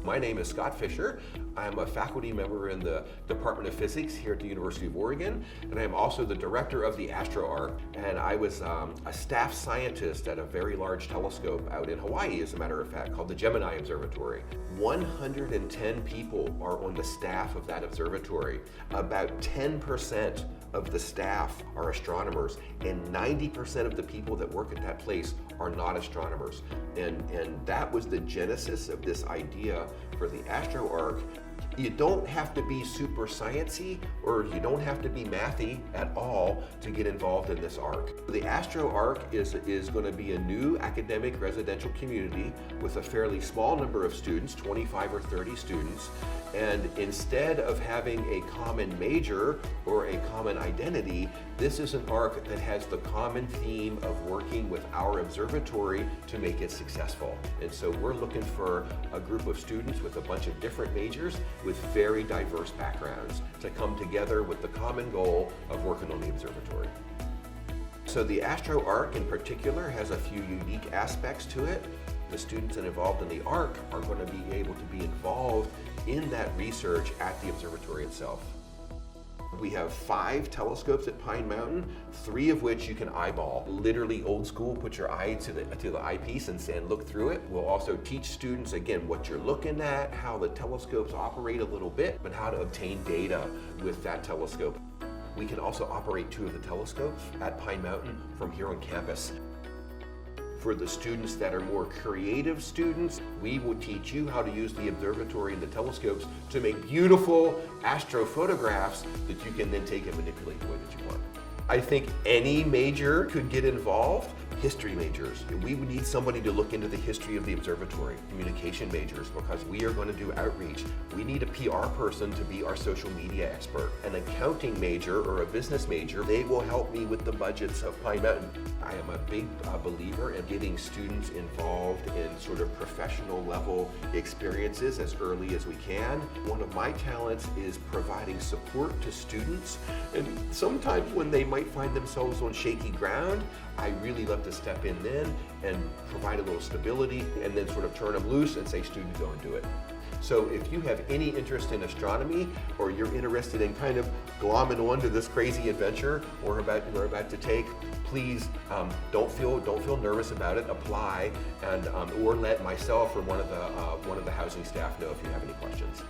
My name is Scott Fisher. I'm a faculty member in the Department of Physics here at the University of Oregon, and I'm also the director of the Astro ARC. And I was a staff scientist at a very large telescope out in Hawaii, as a matter of fact, called the Gemini Observatory. 110 people are on the staff of that observatory. About 10% of the staff are astronomers, and 90% of the people that work at that place are not astronomers. And that was the genesis of this idea for the Astro ARC. You don't have to be super sciencey, or you don't have to be mathy at all to get involved in this ARC. The Astro ARC is going to be a new academic residential community with a fairly small number of students, 25 or 30 students. And instead of having a common major or a common identity, this is an ARC that has the common theme of working with our observatory to make it successful. And so we're looking for a group of students with a bunch of different majors with very diverse backgrounds to come together with the common goal of working on the observatory. So the Astro ARC in particular has a few unique aspects to it. The students that are involved in the ARC are going to be able to be involved in that research at the observatory itself. We have 5 telescopes at Pine Mountain, 3 of which you can eyeball. Literally old school, put your eye to the eyepiece and look through it. We'll also teach students, again, what you're looking at, how the telescopes operate a little bit, and how to obtain data with that telescope. We can also operate 2 of the telescopes at Pine Mountain from here on campus. For the students that are more creative students, we will teach you how to use the observatory and the telescopes to make beautiful astrophotographs that you can then take and manipulate the way that you want. I think any major could get involved. History majors. We would need somebody to look into the history of the observatory. Communication majors, because we are going to do outreach. We need a PR person to be our social media expert. An accounting major or a business major, they will help me with the budgets of Pine Mountain. I am a big believer in getting students involved in sort of professional level experiences as early as we can. One of my talents is providing support to students, and sometimes when they might find themselves on shaky ground, I really love to step in then and provide a little stability and then sort of turn them loose and say, student, go and do it. So if you have any interest in astronomy, or you're interested in kind of glomming onto this crazy adventure we're about to take, please don't feel nervous about it. Apply, and or let myself or one of the housing staff know if you have any questions.